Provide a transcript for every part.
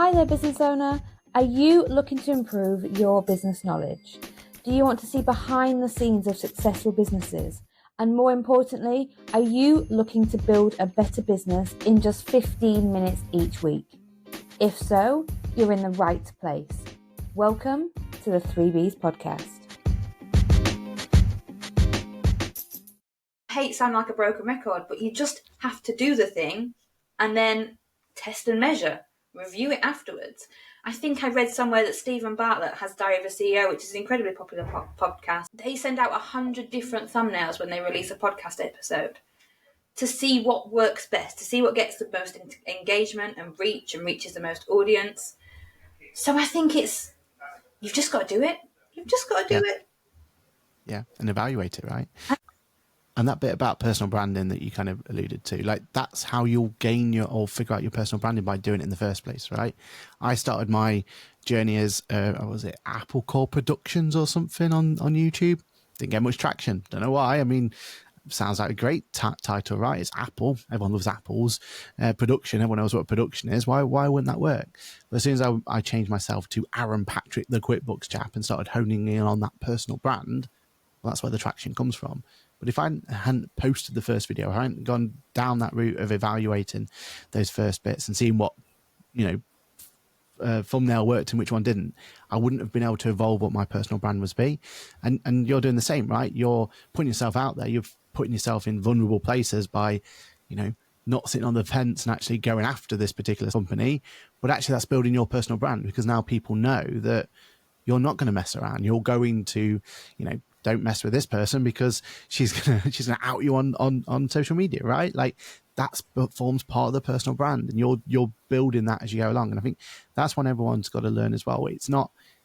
Hi there, business owner. Are you looking to improve your business knowledge? Do you want to see behind the scenes of successful businesses? And more importantly, are you looking to build a better business in just 15 minutes each week? If so, you're in the right place. Welcome to the 3Bs podcast. I hate sounding like a broken record, but you just have to do the thing and then test and measure. Review it afterwards. I think I read somewhere that Stephen Bartlett has Diary of a CEO, which is an incredibly popular podcast. They send out 100 different thumbnails when they release a podcast episode to see what works best, to see what gets the most engagement and reaches the most audience. So I think you've just got to do it. You've just got to do it. Yeah, and evaluate it, right? And that bit about personal branding that you kind of alluded to, like that's how you'll gain figure out your personal branding, by doing it in the first place, right? I started my journey as, was it Apple Core Productions or something on YouTube? Didn't get much traction. Don't know why. I mean, sounds like a great title, right? It's Apple. Everyone loves Apple's production. Everyone knows what production is. Why wouldn't that work? But as soon as I changed myself to Aaron Patrick, the QuickBooks chap, and started honing in on that personal brand, well, that's where the traction comes from. But if I hadn't posted the first video, I hadn't gone down that route of evaluating those first bits and seeing what, thumbnail worked and which one didn't, I wouldn't have been able to evolve what my personal brand was be. And you're doing the same, right? You're putting yourself out there. You're putting yourself in vulnerable places by, not sitting on the fence and actually going after this particular company. But actually that's building your personal brand, because now people know that you're not going to mess around. You're going to, don't mess with this person because she's gonna out you on social media, right? Like that's forms part of the personal brand, and you're building that as you go along. And I think that's what everyone's got to learn as well.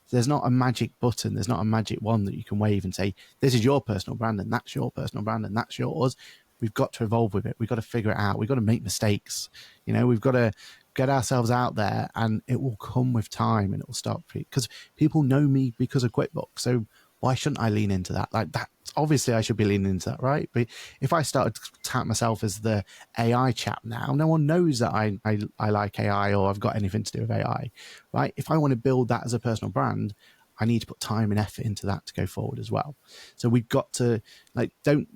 There's not a magic button. There's not a magic wand that you can wave and say, this is your personal brand and that's your personal brand and that's yours. We've got to evolve with it. We've got to figure it out. We've got to make mistakes. We've got to get ourselves out there, and it will come with time, and it will start, because people know me because of QuickBooks. So why shouldn't I lean into that? Like that, obviously I should be leaning into that, right? But if I started to tout myself as the AI chap now, no one knows that I like AI or I've got anything to do with AI, right? If I want to build that as a personal brand, I need to put time and effort into that to go forward as well. So we've got to, don't,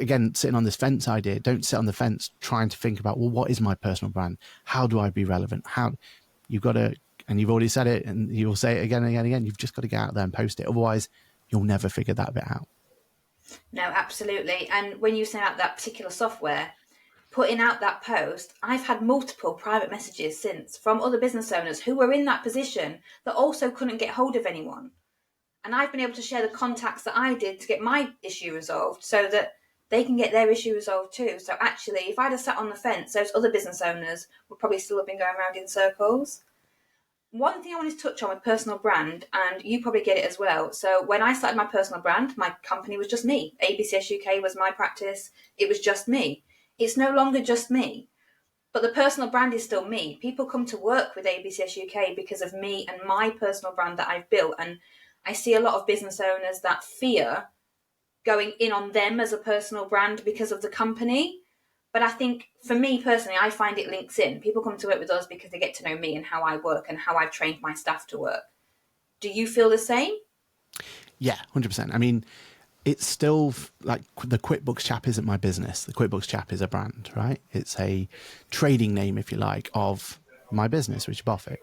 again, sitting on this fence idea, don't sit on the fence trying to think about, well, what is my personal brand? How do I be relevant? You've got to, and you've already said it and you'll say it again and again and again, you've just got to get out there and post it. Otherwise, you'll never figure that bit out. No, absolutely. And when you send out that particular software, putting out that post, I've had multiple private messages since from other business owners who were in that position that also couldn't get hold of anyone. And I've been able to share the contacts that I did to get my issue resolved so that they can get their issue resolved too. So actually, if I'd have sat on the fence, those other business owners would probably still have been going around in circles. One thing I wanted to touch on with personal brand, and you probably get it as well. So when I started my personal brand, my company was just me. ABCS UK was my practice. It was just me. It's no longer just me, but the personal brand is still me. People come to work with ABCS UK because of me and my personal brand that I've built. And I see a lot of business owners that fear going in on them as a personal brand because of the company. But I think for me personally, I find it links in. People come to work with us because they get to know me and how I work and how I've trained my staff to work. Do you feel the same? Yeah, 100%. I mean, it's still like the QuickBooks chap isn't my business. The QuickBooks chap is a brand, right? It's a trading name, if you like, of my business, which is Boffix.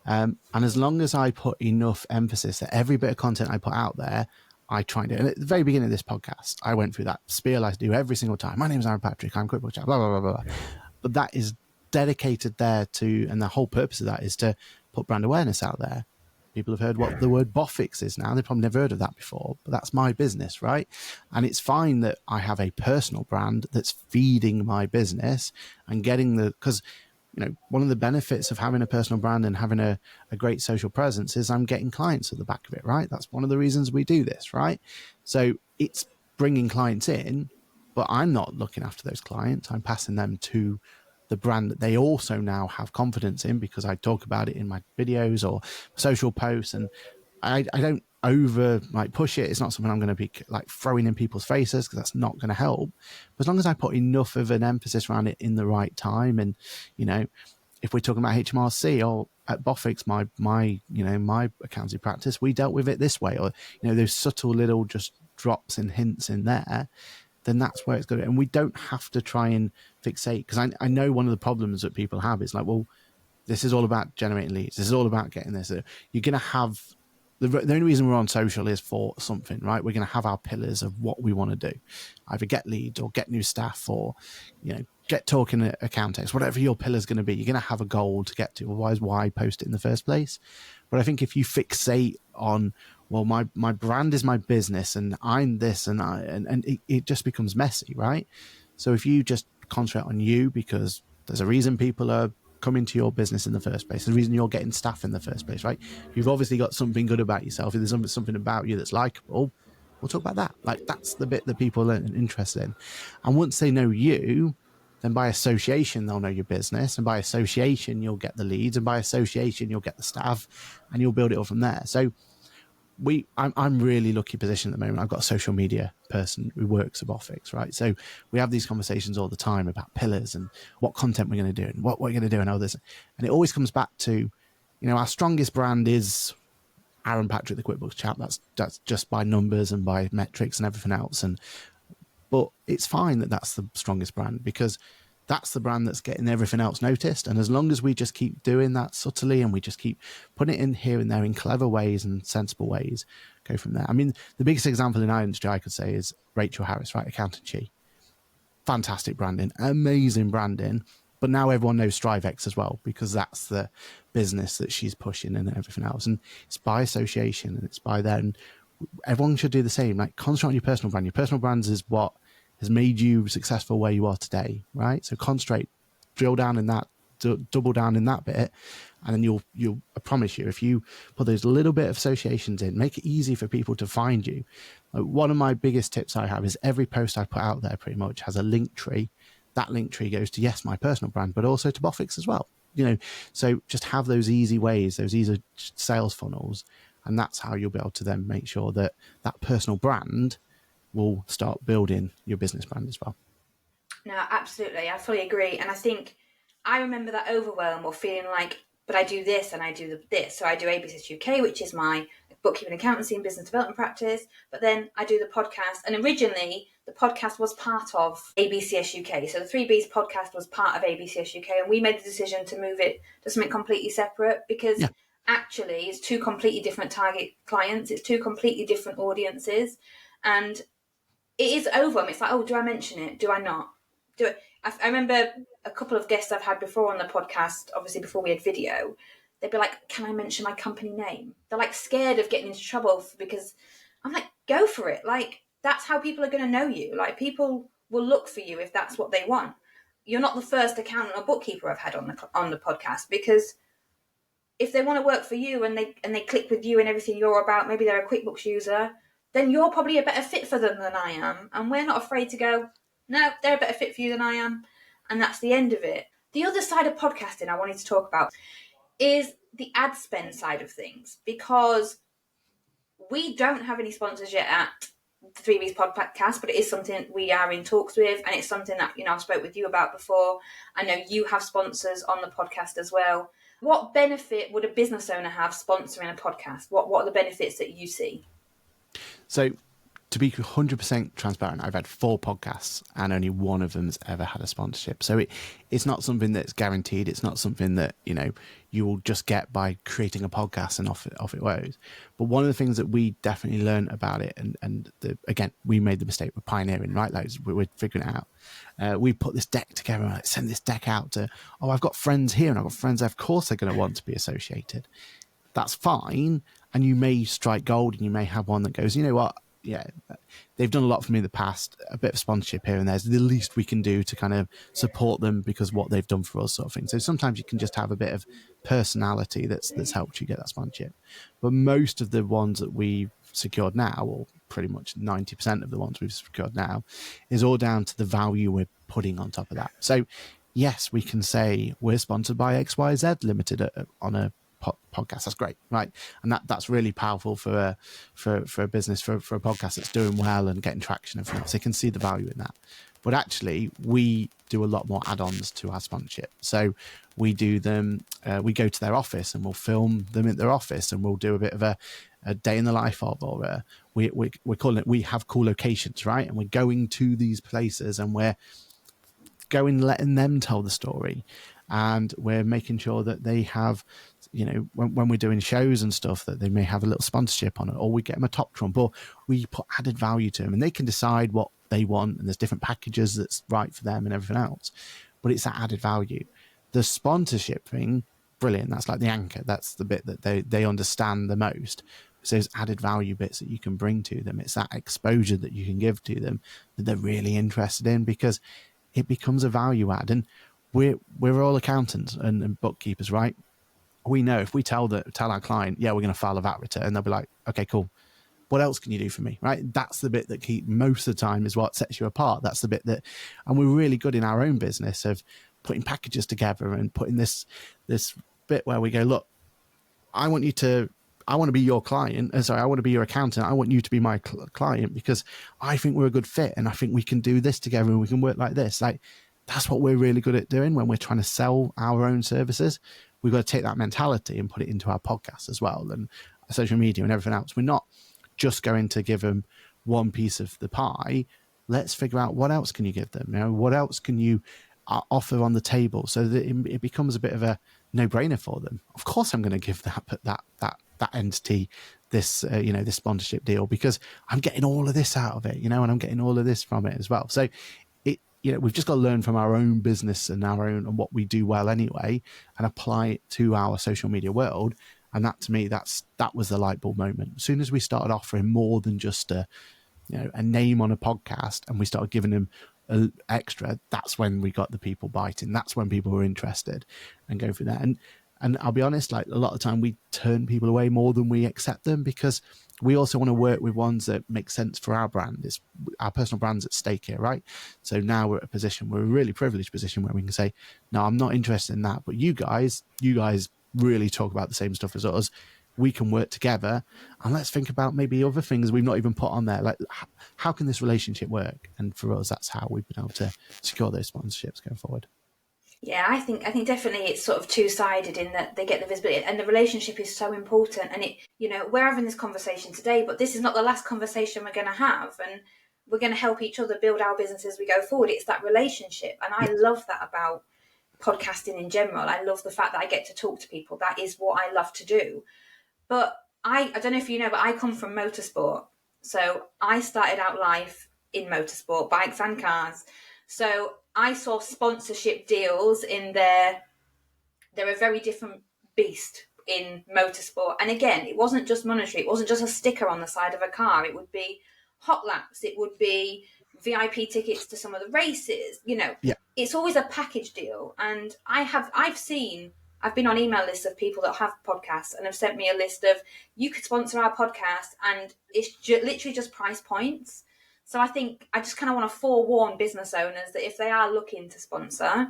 And as long as I put enough emphasis that every bit of content I put out there, I try and do it. And at the very beginning of this podcast, I went through that spiel I do every single time. My name is Aaron Patrick. I'm QuickBooks chat, blah, blah, blah, blah. But that is dedicated there to, and the whole purpose of that is to put brand awareness out there. People have heard what the word Boffix is now. They've probably never heard of that before, but that's my business, right? And it's fine that I have a personal brand that's feeding my business and getting because one of the benefits of having a personal brand and having a great social presence is I'm getting clients at the back of it, right? That's one of the reasons we do this, right? So it's bringing clients in, but I'm not looking after those clients. I'm passing them to the brand that they also now have confidence in because I talk about it in my videos or social posts, and I don't over push it. It's not something I'm going to be throwing in people's faces because that's not going to help. But as long as I put enough of an emphasis around it in the right time and if we're talking about HMRC or at Bofix, my accounting practice, we dealt with it this way, or those subtle little just drops and hints in there, then that's where it's going. And we don't have to try and fixate, because I know one of the problems that people have is like, well, this is all about generating leads. This is all about getting this. You're going to have the only reason we're on social is for something, right? We're going to have our pillars of what we want to do, either get leads or get new staff, or get talking at Accountex, whatever your pillar is going to be. You're going to have a goal to get to. Otherwise, why post it in the first place? But I think if you fixate on, well, my brand is my business, and I'm this, and it just becomes messy, right? So if you just concentrate on you, because there's a reason people are coming to your business in the first place, the reason you're getting staff in the first place, right? You've obviously got something good about yourself. If there's something about you that's likable, we'll talk about that. Like, that's the bit that people are interested in. And once they know you, then by association, they'll know your business. And by association, you'll get the leads. And by association, you'll get the staff, and you'll build it all from there. So I'm really lucky position at the moment. I've got a social media person who works at Bofix, right? So we have these conversations all the time about pillars and what content we're going to do and what we're going to do and all this. And it always comes back to, our strongest brand is Aaron Patrick, the QuickBooks chap. That's just by numbers and by metrics and everything else. But it's fine that that's the strongest brand, because that's the brand that's getting everything else noticed. And as long as we just keep doing that subtly, and we just keep putting it in here and there in clever ways and sensible ways, go from there. I mean, the biggest example in our industry I could say is Rachel Harris, right? Accountancy. Fantastic branding, amazing branding. But now everyone knows StriveX as well, because that's the business that she's pushing and everything else. And it's by association, and it's by that. And everyone should do the same. Like, concentrate on your personal brand. Your personal brand is what has made you successful where you are today, right? So concentrate, drill down in that, double down in that bit, and then you'll I promise you, if you put those little bit of associations in, make it easy for people to find you. Like, one of my biggest tips I have is every post I put out there pretty much has a link tree. That link tree goes to, yes, my personal brand, but also to Bofix as well. So just have those easy ways, those easy sales funnels, and that's how you'll be able to then make sure that that personal brand will start building your business brand as well. No, absolutely. I fully agree. And I think I remember that overwhelm, or feeling like, but I do this and I do this. So I do ABC UK, which is my bookkeeping, accountancy and business development practice. But then I do the podcast. And originally the podcast was part of ABCS UK. So the 3Bs podcast was part of ABCS UK. And we made the decision to move it to something completely separate, because actually it's two completely different target clients. It's two completely different audiences. And it is overwhelming. It's like, oh, do I mention it? Do I not? I remember a couple of guests I've had before on the podcast, obviously before we had video, they'd be like, can I mention my company name? They're like scared of getting into trouble, because I'm like, go for it. Like, that's how people are going to know you. Like, people will look for you if that's what they want. You're not the first accountant or bookkeeper I've had on the podcast, because if they want to work for you and they click with you and everything you're about, maybe they're a QuickBooks user, then you're probably a better fit for them than I am. And we're not afraid to go, no, they're a better fit for you than I am. And that's the end of it. The other side of podcasting I wanted to talk about is the ad spend side of things, because we don't have any sponsors yet at the 3Bs podcast, but it is something we are in talks with, and it's something that, I've spoke with you about before. I know you have sponsors on the podcast as well. What benefit would a business owner have sponsoring a podcast? What are the benefits that you see? So, to be 100% transparent, I've had 4 podcasts and only one of them has ever had a sponsorship. So it's not something that's guaranteed. It's not something that, you will just get by creating a podcast and off it goes. But one of the things that we definitely learned about it, again, we made the mistake, we're pioneering, right? Like, we're figuring it out. We put this deck together and send this deck out to, I've got friends here and I've got friends there. Of course they're going to want to be associated. That's fine. And you may strike gold, and you may have one that goes, you know what? Yeah, they've done a lot for me in the past. A bit of sponsorship here and there is the least we can do to kind of support them because what they've done for us, sort of thing. So sometimes you can just have a bit of personality that's helped you get that sponsorship. But most of the ones that we've secured now, or pretty much 90% of the ones we've secured now, is all down to the value we're putting on top of that. So yes, we can say we're sponsored by XYZ Limited on a podcast. That's great, right? And that's really powerful for a business, for a podcast that's doing well and getting traction and everything else. They can see the value in that. But actually, we do a lot more add-ons to our sponsorship. So we do them, we go to their office and we'll film them at their office, and we'll do a bit of a day in the life of, or we're calling it, we have cool locations, right? And we're going to these places and we're letting them tell the story, and we're making sure that they have, when we're doing shows and stuff, that they may have a little sponsorship on it, or we get them a top trump, or we put added value to them, and they can decide what they want, and there's different packages that's right for them and everything else. But it's that added value. The sponsorship thing, brilliant. That's like the anchor. That's the bit that they understand the most. So those added value bits that you can bring to them. It's that exposure that you can give to them that they're really interested in, because it becomes a value add. And we're all accountants and bookkeepers, right? We know if we tell our client, yeah, we're going to file a VAT return, they'll be like, okay, cool. What else can you do for me, right? That's the bit that most of the time is what sets you apart. That's the bit that, and we're really good in our own business of putting packages together and putting this bit where we go, look, I want to be your client. I want to be your accountant. I want you to be my client, because I think we're a good fit, and I think we can do this together, and we can work like this. Like, that's what we're really good at doing when we're trying to sell our own services. We've got to take that mentality and put it into our podcast as well, and social media and everything else. We're not just going to give them one piece of the pie. Let's figure out what else can you give them. What else can you offer on the table, so that it becomes a bit of a no-brainer for them. Of course, I'm going to give that entity this this sponsorship deal, because I'm getting all of this out of it, and I'm getting all of this from it as well. So we've just got to learn from our own business and and what we do well anyway, and apply it to our social media world. And that, to me, that was the light bulb moment. As soon as we started offering more than just a name on a podcast, and we started giving them extra, that's when we got the people biting. That's when people were interested and go through that. And I'll be honest, like, a lot of the time we turn people away more than we accept them, because we also want to work with ones that make sense for our brand. It's our personal brand's at stake here, right? So now we're a really privileged position where we can say, no, I'm not interested in that, but you guys really talk about the same stuff as us. We can work together, and let's think about maybe other things we've not even put on there. Like, how can this relationship work? And for us, that's how we've been able to secure those sponsorships going forward. Yeah, I think definitely it's sort of two-sided, in that they get the visibility, and the relationship is so important. And we're having this conversation today, but this is not the last conversation we're going to have, and we're going to help each other build our business as we go forward. It's that relationship, and I love that about podcasting in general. I love the fact that I get to talk to people. That is what I love to do. But I don't know if you know, but I come from motorsport. So I started out life in motorsport, bikes and cars. So I saw sponsorship deals in there. They're a very different beast in motorsport. And again, it wasn't just monetary. It wasn't just a sticker on the side of a car. It would be hot laps. It would be VIP tickets to some of the races. It's always a package deal. And I've been on email lists of people that have podcasts and have sent me a list of, you could sponsor our podcast, and it's literally just price points. So I think I just kind of want to forewarn business owners that if they are looking to sponsor,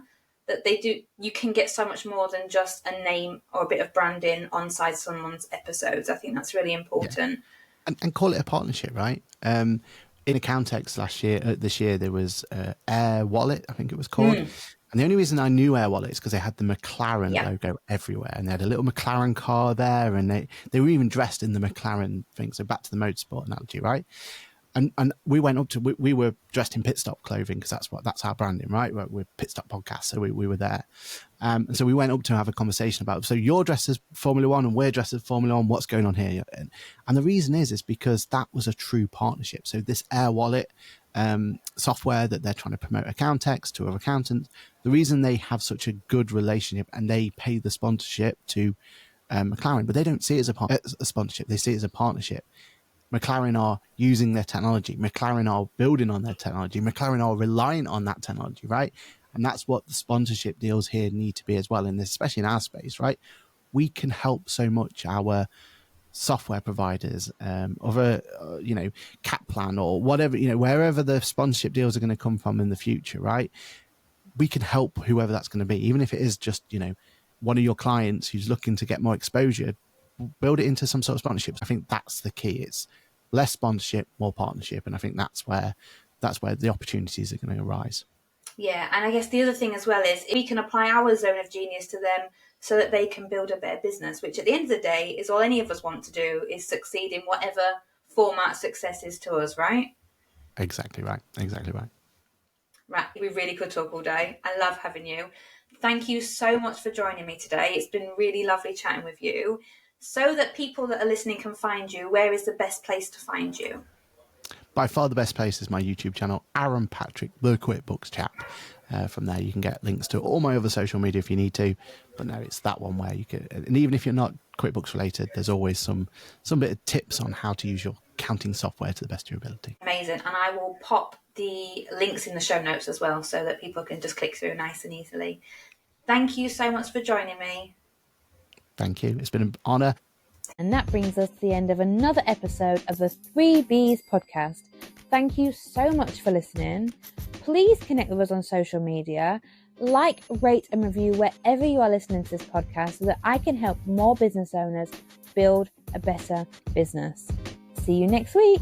that you can get so much more than just a name or a bit of branding on side someone's episodes. I think that's really important. Yeah. And call it a partnership, right? In Accountex this year, there was Air Wallet, I think it was called. And the only reason I knew Air Wallet is because they had the McLaren logo everywhere, and they had a little McLaren car there, and they were even dressed in the McLaren thing. So back to the motorsport analogy, right? And we went up to, we were dressed in pit stop clothing, because that's our branding, right? We're Pit Stop Podcast, so we were there. And so we went up to have a conversation about, so you're dressed as Formula One and we're dressed as Formula One, what's going on here? And the reason is because that was a true partnership. So this Air Wallet software that they're trying to promote Accountex to other accountants, the reason they have such a good relationship, and they pay the sponsorship to McLaren, but they don't see it as a sponsorship, they see it as a partnership. McLaren are using their technology. McLaren are building on their technology. McLaren are relying on that technology, right? And that's what the sponsorship deals here need to be as well, in this, especially in our space, right? We can help so much our software providers, other, Caplan or whatever, wherever the sponsorship deals are going to come from in the future, right? We can help whoever that's going to be, even if it is just, one of your clients who's looking to get more exposure, build it into some sort of sponsorship. I think that's the key. It's less sponsorship, more partnership. And I think that's where the opportunities are going to arise. Yeah, and I guess the other thing as well is we can apply our zone of genius to them so that they can build a better business, which at the end of the day is all any of us want to do, is succeed in whatever format success is to us, right? Exactly right. Exactly right. Right, we really could talk all day. I love having you. Thank you so much for joining me today. It's been really lovely chatting with you. So that people that are listening can find you, where is the best place to find you? By far the best place is my YouTube channel, Aaron Patrick, the QuickBooks chap. From there, you can get links to all my other social media if you need to. But no, it's that one where you can, and even if you're not QuickBooks related, there's always some bit of tips on how to use your accounting software to the best of your ability. Amazing. And I will pop the links in the show notes as well so that people can just click through nice and easily. Thank you so much for joining me. Thank you. It's been an honour. And that brings us to the end of another episode of the 3Bs podcast. Thank you so much for listening. Please connect with us on social media. Like, rate and review wherever you are listening to this podcast so that I can help more business owners build a better business. See you next week.